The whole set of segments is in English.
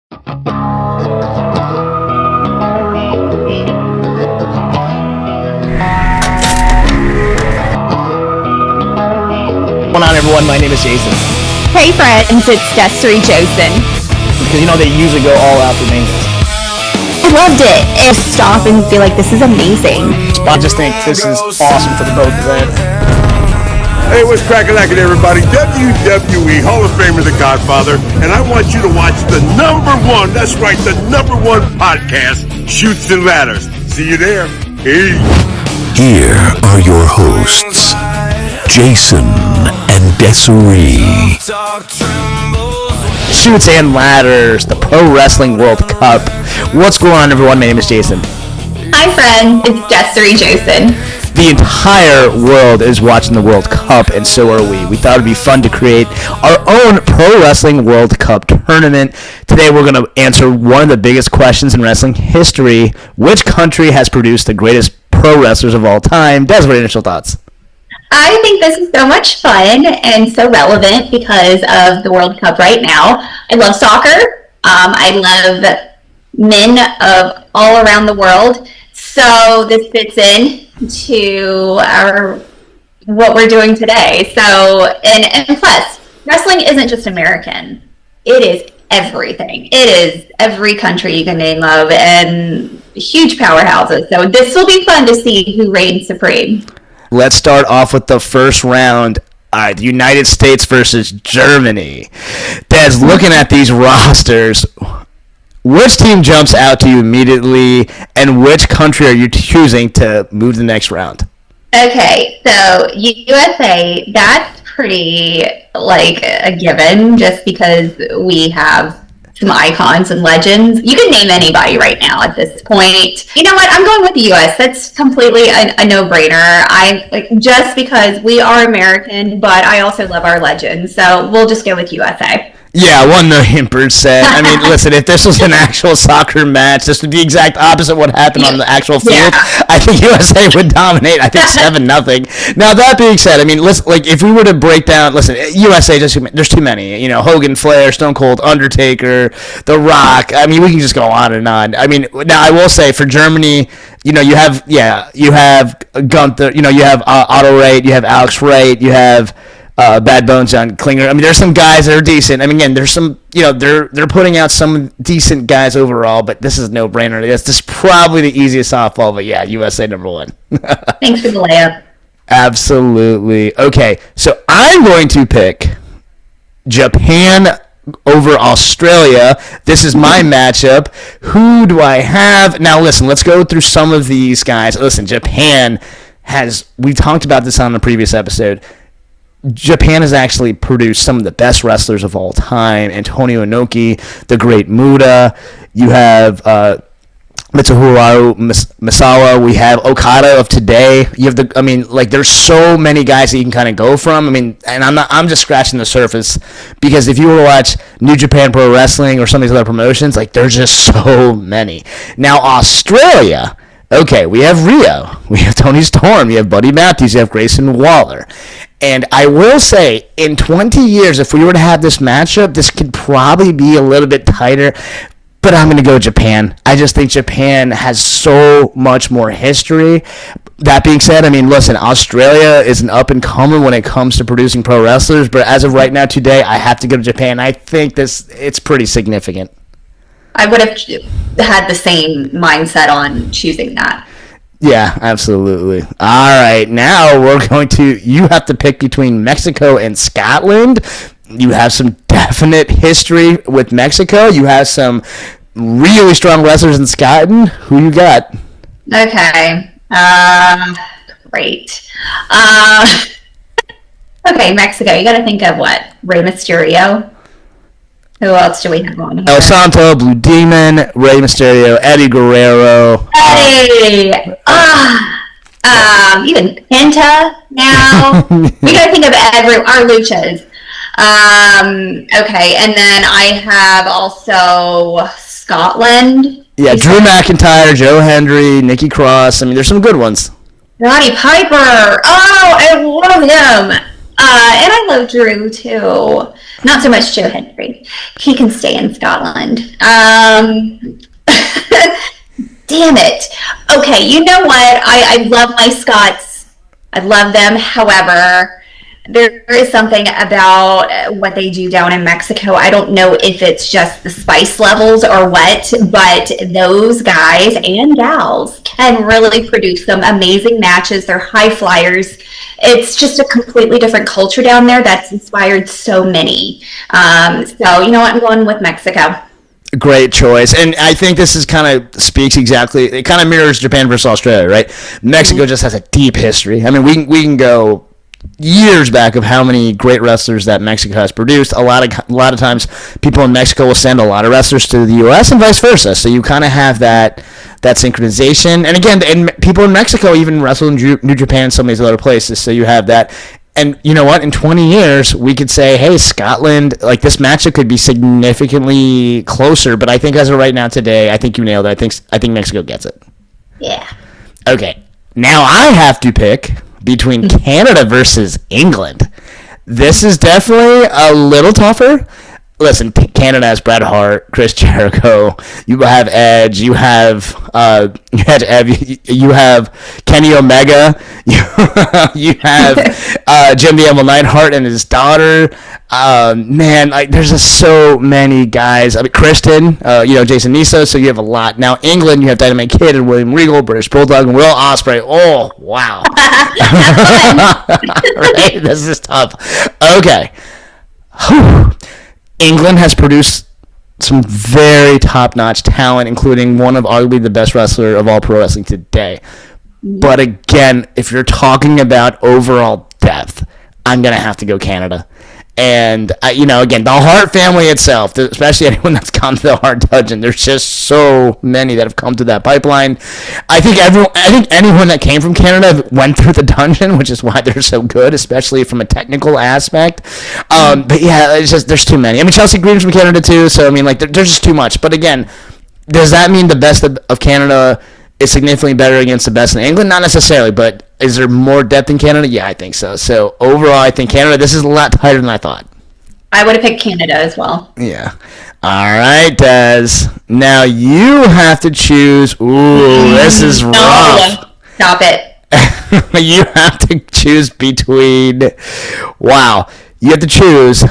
What's going on, everyone? My name is Jason. Hey friends, it's Desiree Josen. Because they usually go all out for me. I loved it. And stop and be like, this is amazing. I just think this is awesome for the both of them. Hey, what's crackin' everybody? WWE Hall of Famer The Godfather, and I want you to watch the #1, that's right, the #1 podcast, Chutes and Ladders. See you there. Hey. Here are your hosts, Jason and Desiree. Chutes and Ladders, the Pro Wrestling World Cup. What's going on, everyone? My name is Jason. Hi friends, it's Desiree Josen. The entire world is watching the World Cup, and so are we. We thought it'd be fun to create our own Pro Wrestling World Cup tournament. Today we're going to answer one of the biggest questions in wrestling history. Which country has produced the greatest pro wrestlers of all time? Desiree, initial thoughts. I think this is so much fun and so relevant because of the World Cup right now. I love soccer. I love men of all around the world. So this fits in to what we're doing today. So and plus, wrestling isn't just American. It is everything. It is every country you can name of and huge powerhouses. So this will be fun to see who reigns supreme. Let's start off with the first round. The United States versus Germany. Des, looking at these rosters, which team jumps out to you immediately, and which country are you choosing to move to the next round? Okay, so USA, that's pretty like a given just because we have some icons and legends. You can name anybody right now at this point. You know what? I'm going with the U.S. That's completely a no-brainer. Just because we are American, but I also love our legends. So we'll just go with USA. Yeah, 1,000,000%. I mean, listen, if this was an actual soccer match, this would be the exact opposite of what happened on the actual field. Yeah. I think USA would dominate. I think 7-0. Now, that being said, I mean, listen, like, if we were to break down, listen, USA, there's too many. Hogan, Flair, Stone Cold, Undertaker, The Rock. I mean, we can just go on and on. I mean, now, I will say, for Germany, you have Gunther, you have Otto Wright, you have Alex Wright, you have Bad Bones, John Klinger. I mean, there's some guys that are decent. I mean, again, there's some, they're putting out some decent guys overall, but this is a no-brainer. This is probably the easiest softball, but yeah, USA #1. Thanks for the layup. Absolutely. Okay, so I'm going to pick Japan over Australia. This is my matchup. Who do I have? Now, listen, let's go through some of these guys. Listen, Japan we talked about this on the previous episode. Japan has actually produced some of the best wrestlers of all time. Antonio Inoki, the Great Muta. You have Mitsuharu Misawa. We have Okada of today. You have there's so many guys that you can kind of go from. I mean, and I'm just scratching the surface because if you were to watch New Japan Pro Wrestling or some of these other promotions, there's just so many. Now, Australia. Okay, we have Rio. We have Tony Storm. We have Buddy Matthews. You have Grayson Waller. And I will say, in 20 years, if we were to have this matchup, this could probably be a little bit tighter. But I'm going to go Japan. I just think Japan has so much more history. That being said, I mean, listen, Australia is an up-and-comer when it comes to producing pro wrestlers. But as of right now, today, I have to go to Japan. I think it's pretty significant. I would have had the same mindset on choosing that. Yeah, absolutely. All right, now you have to pick between Mexico and Scotland. You have some definite history with Mexico. You have some really strong wrestlers in Scotland. Who you got? Okay. Great. Okay, Mexico. You got to think of what? Rey Mysterio? Who else do we have on here? El Santo, Blue Demon, Rey Mysterio, Eddie Guerrero. Hey! Even Penta now. We gotta think of our luchas. Okay, and then I have also Scotland. Yeah, Drew McIntyre, Joe Hendry, Nikki Cross. I mean, there's some good ones. Roddy Piper. Oh, I love him. And I love Drew too. Not so much Joe Hendry. He can stay in Scotland. Damn it. Okay, you know what? I love my Scots. I love them. However, there is something about what they do down in Mexico. I don't know if it's just the spice levels or what, but those guys and gals can really produce some amazing matches. They're high flyers. It's just a completely different culture down there that's inspired so many. So, you know what? I'm going with Mexico. Great choice. And I think this is kind of speaks exactly, it kind of mirrors Japan versus Australia, right? Mexico just has a deep history. I mean, we can go years back of how many great wrestlers that Mexico has produced. A lot of times people in Mexico will send a lot of wrestlers to the US and vice versa. So you kind of have that synchronization. And again, and people in Mexico even wrestle in New Japan and some of these other places. So you have that. And you know what? In 20 years, we could say, hey, Scotland, like this matchup could be significantly closer. But I think as of right now today, I think you nailed it. I think Mexico gets it. Yeah. Okay. Now I have to pick between Canada versus England. This is definitely a little tougher. Listen, Canada has Bret Hart, Chris Jericho. You have Edge. You have you have Kenny Omega. You have Jim the Animal Neidhart and his daughter. Man, there's just so many guys. I mean, Kristen. Jason Niso. So you have a lot. Now England, you have Dynamite Kid and William Regal, British Bulldog, and Will Ospreay. Oh wow! Right, this is tough. Okay. Whew. England has produced some very top-notch talent, including one of arguably the best wrestler of all pro wrestling today. But again, if you're talking about overall depth, I'm going to have to go Canada. And, again, the Hart family itself, especially anyone that's come to the Hart Dungeon, there's just so many that have come to that pipeline. I think anyone that came from Canada went through the dungeon, which is why they're so good, especially from a technical aspect. But yeah, it's just, there's too many. I mean, Chelsea Green's from Canada too, so I mean, like, there's just too much. But again, does that mean the best of Canada is significantly better against the best in England? Not necessarily, but is there more depth in Canada? Yeah, I think so. So overall, I think Canada, this is a lot tighter than I thought. I would have picked Canada as well. Yeah. All right, Des. Now you have to choose. Ooh, this is rough. No, stop it. You have to choose between. Wow. You have to choose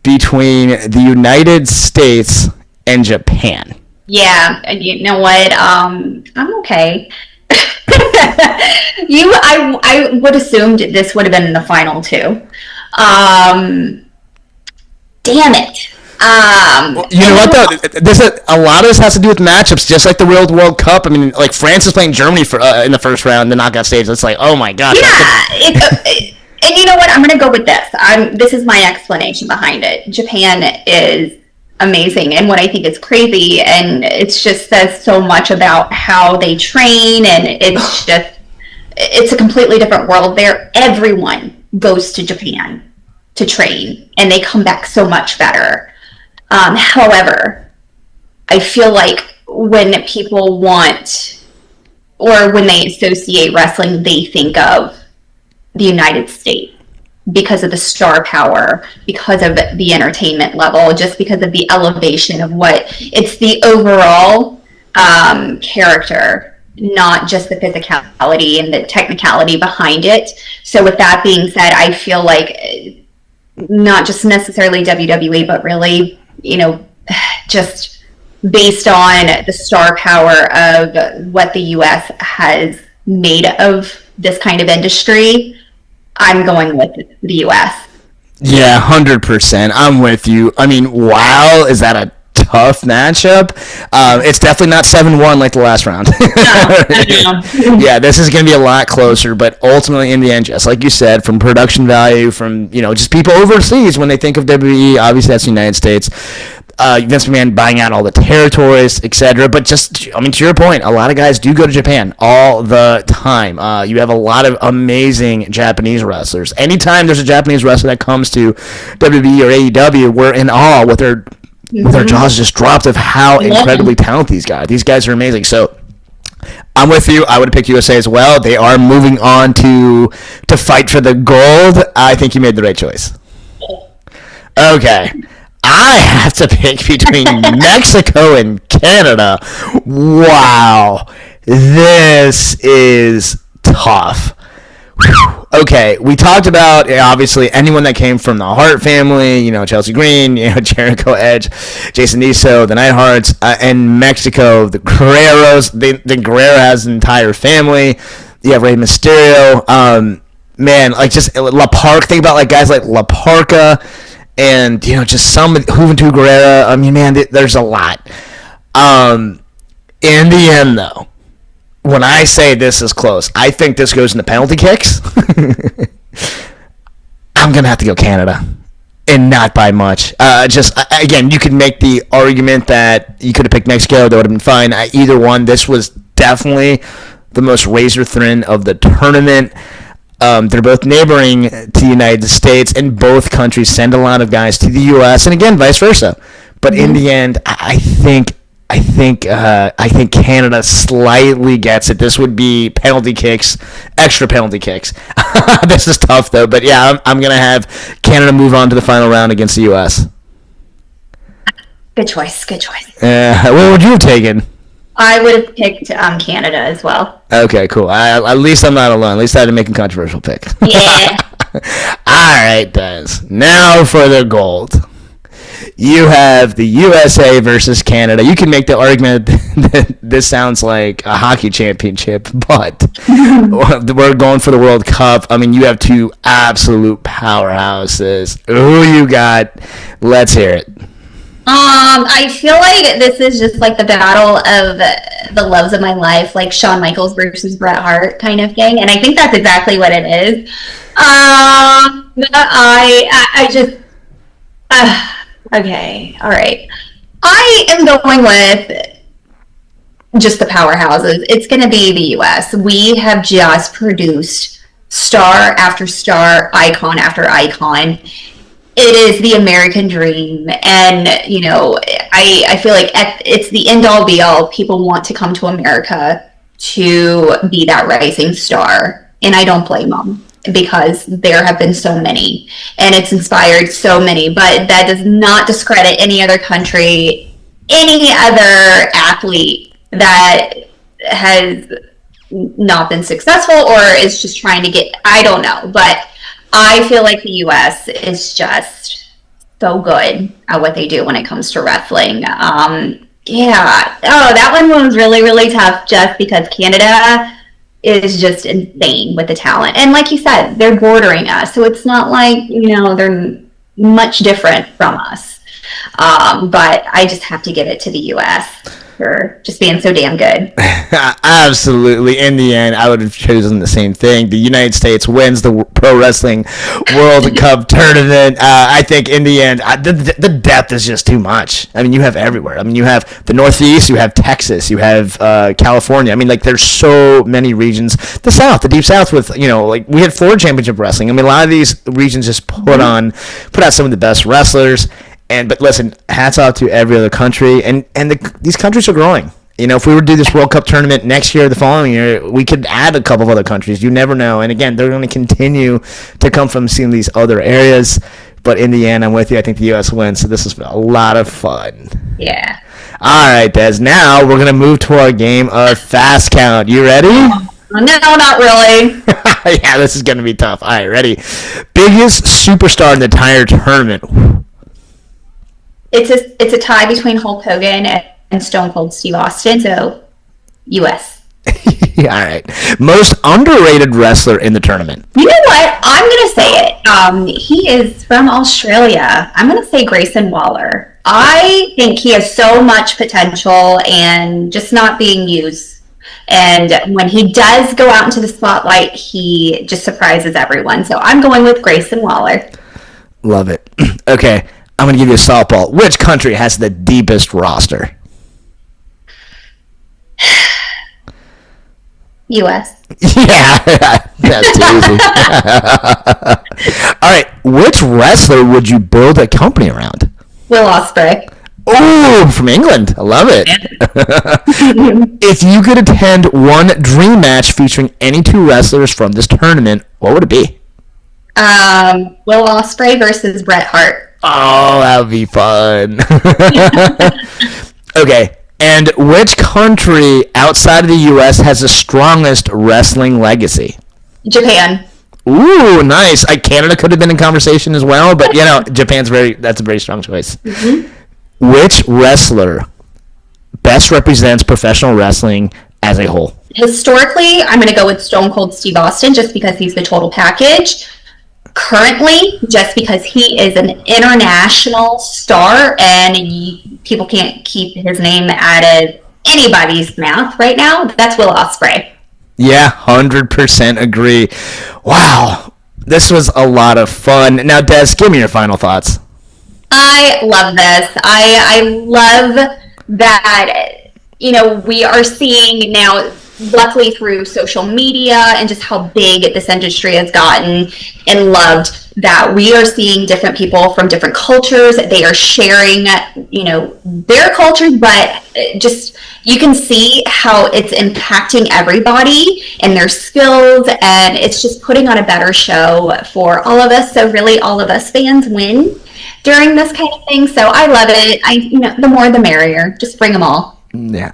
between the United States and Japan. Yeah, and you know what? I'm okay. I would assumed this would have been in the final too. Damn it. You know what though? A lot of this has to do with matchups, just like the World Cup. I mean, like France is playing Germany for in the first round, the knockout stage. It's like, oh my gosh. Yeah. And you know what? I'm going to go with this. This is my explanation behind it. Japan is amazing, and what I think is crazy, and it's just says so much about how they train, and it's a completely different world there. Everyone goes to Japan to train, and they come back so much better. However, I feel like when people want, or when they associate wrestling, they think of the United States because of the star power, because of the entertainment level, just because of the elevation of it's the overall character, not just the physicality and the technicality behind it. So with that being said, I feel like not just necessarily WWE, but really, just based on the star power of what the U.S. has made of this kind of industry, I'm going with the U.S. Yeah, 100%. I'm with you. I mean, wow, is that a tough matchup? It's definitely not 7-1 like the last round. No. Yeah, this is going to be a lot closer, but ultimately in the end, just like you said, from production value, from, just people overseas, when they think of WWE, obviously that's the United States. Vince McMahon buying out all the territories, etc. But just, to your point, a lot of guys do go to Japan all the time. You have a lot of amazing Japanese wrestlers. Anytime there's a Japanese wrestler that comes to WWE or AEW, we're in awe with their jaws just dropped of how incredibly talented these guys are amazing. So I'm with you. I would have picked USA as well. They are moving on to fight for the gold. I think you made the right choice. Okay. I have to pick between Mexico and Canada. Wow. This is tough. Whew. Okay, we talked about obviously anyone that came from the Hart family, Chelsea Green, Jericho Edge, Jason Niso, the Neidharts, and Mexico, the Guerreros. The Guerrero has an entire family. You have Rey Mysterio. Man, like just La Parca. Think about like guys like La Parca, and just some Juventud Guerrera. I mean, man, there's a lot. In the end, though, when I say this is close, I think this goes into penalty kicks. I'm going to have to go Canada, and not by much. Again, you could make the argument that you could have picked Mexico. That would have been fine. Either one. This was definitely the most razor thin of the tournament. They're both neighboring to the United States, and both countries send a lot of guys to the U.S., and again, vice versa. But in the end, I think Canada slightly gets it. This would be penalty kicks, extra penalty kicks. This is tough though, but yeah, I'm gonna have Canada move on to the final round against the U.S. Good choice. What would you have taken? I would have picked Canada as well. Okay, cool. At least I'm not alone. At least I didn't make a controversial pick. Yeah. All right, Des. Now for the gold. You have the USA versus Canada. You can make the argument that this sounds like a hockey championship, but we're going for the World Cup. I mean, you have two absolute powerhouses. Who you got? Let's hear it. I feel like this is just like the battle of the loves of my life, like Shawn Michaels versus Bret Hart kind of thing, and I think that's exactly what it is. Okay, all right. I am going with just the powerhouses. It's going to be the U.S. We have just produced star after star, icon after icon. It is the American dream, and I feel like it's the end-all be-all. People want to come to America to be that rising star, and I don't blame them, because there have been so many, and it's inspired so many, but that does not discredit any other country, any other athlete that has not been successful or is just trying to get, I don't know, but I feel like the U.S. is just so good at what they do when it comes to wrestling. That one was really, really tough, just because Canada is just insane with the talent. And like you said, they're bordering us, so it's not like, they're much different from us. But I just have to give it to the U.S. for just being so damn good. Absolutely. In the end, I would have chosen the same thing. The United States wins the Pro Wrestling World Cup tournament. I think in the end, the depth is just too much. I mean, you have everywhere. I mean, you have the Northeast, you have Texas, you have California. I mean, like, there's so many regions. The South, the Deep South with, like, we had Florida Championship Wrestling. I mean, a lot of these regions just put out some of the best wrestlers. But listen, hats off to every other country, and these countries are growing. If we were to do this World Cup tournament next year or the following year, we could add a couple of other countries. You never know. And again, they're going to continue to come from seeing these other areas. But in the end, I'm with you. I think the U.S. wins, so this has been a lot of fun. Yeah. All right, Des. Now we're going to move to our game of Fast Count. You ready? No, not really. Yeah, this is going to be tough. All right, ready? Biggest superstar in the entire tournament. It's a tie between Hulk Hogan and Stone Cold Steve Austin, so U.S. All right. Most underrated wrestler in the tournament. You know what? I'm going to say it. He is from Australia. I'm going to say Grayson Waller. I think he has so much potential and just not being used. And when he does go out into the spotlight, he just surprises everyone. So I'm going with Grayson Waller. Love it. Okay. I'm going to give you a softball. Which country has the deepest roster? U.S. Yeah, that's too easy. All right. Which wrestler would you build a company around? Will Ospreay. Oh, from England. I love it. If you could attend one dream match featuring any two wrestlers from this tournament, what would it be? Will Ospreay versus Bret Hart. Oh, that would be fun. Okay. And which country outside of the U.S. has the strongest wrestling legacy? Japan. Ooh, nice. Canada could have been in conversation as well, but that's a very strong choice. Mm-hmm. Which wrestler best represents professional wrestling as a whole? Historically, I'm going to go with Stone Cold Steve Austin just because he's the total package. Currently, just because he is an international star and people can't keep his name out of anybody's mouth right now, that's Will Ospreay. Yeah, 100% agree. Wow, this was a lot of fun. Now, Des, give me your final thoughts. I love this. I love that, we are seeing now, luckily through social media and just how big this industry has gotten and loved, that we are seeing different people from different cultures. They are sharing, their cultures, but just you can see how it's impacting everybody and their skills, and it's just putting on a better show for all of us. So really, all of us fans win during this kind of thing. So I love it. The more the merrier. Just bring them all. Yeah.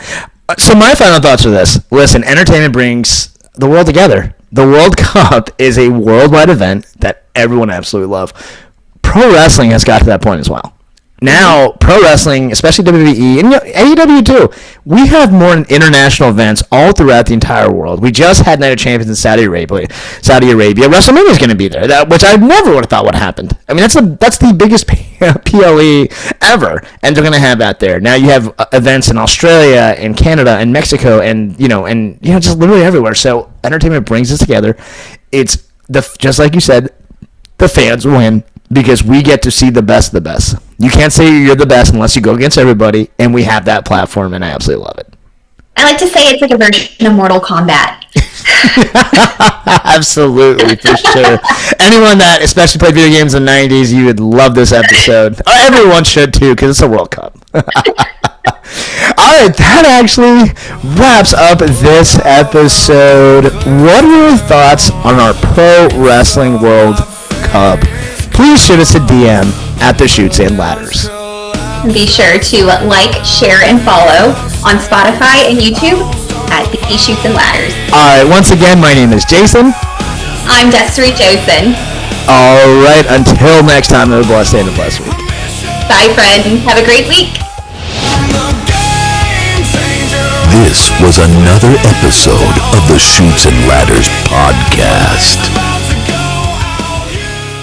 So my final thoughts are this. Listen, entertainment brings the world together. The World Cup is a worldwide event that everyone absolutely loves. Pro wrestling has got to that point as well. Now, pro wrestling, especially WWE and AEW too, we have more international events all throughout the entire world. We just had Night of Champions in Saudi Arabia. WrestleMania is going to be there, which I never would have thought would happen. I mean, that's the biggest PLE ever, and they're going to have that there. Now you have events in Australia and Canada and Mexico and just literally everywhere. So entertainment brings us together. It's just like you said, the fans win. Because we get to see the best of the best. You can't say you're the best unless you go against everybody, and we have that platform, and I absolutely love it. I like to say it's like a version of Mortal Kombat. Absolutely, for sure. Anyone that especially played video games in the 90s, you would love this episode. Everyone should, too, because it's a World Cup. All right, that actually wraps up this episode. What are your thoughts on our Pro Wrestling World Cup? Please shoot us a DM at the Shoots and Ladders. Be sure to like, share, and follow on Spotify and YouTube at the Shoots and Ladders. All right, once again, my name is Jason. I'm Desiree Josen. All right, until next time, have a blessed day and a blessed week. Bye, friends. Have a great week. This was another episode of the Shoots and Ladders podcast.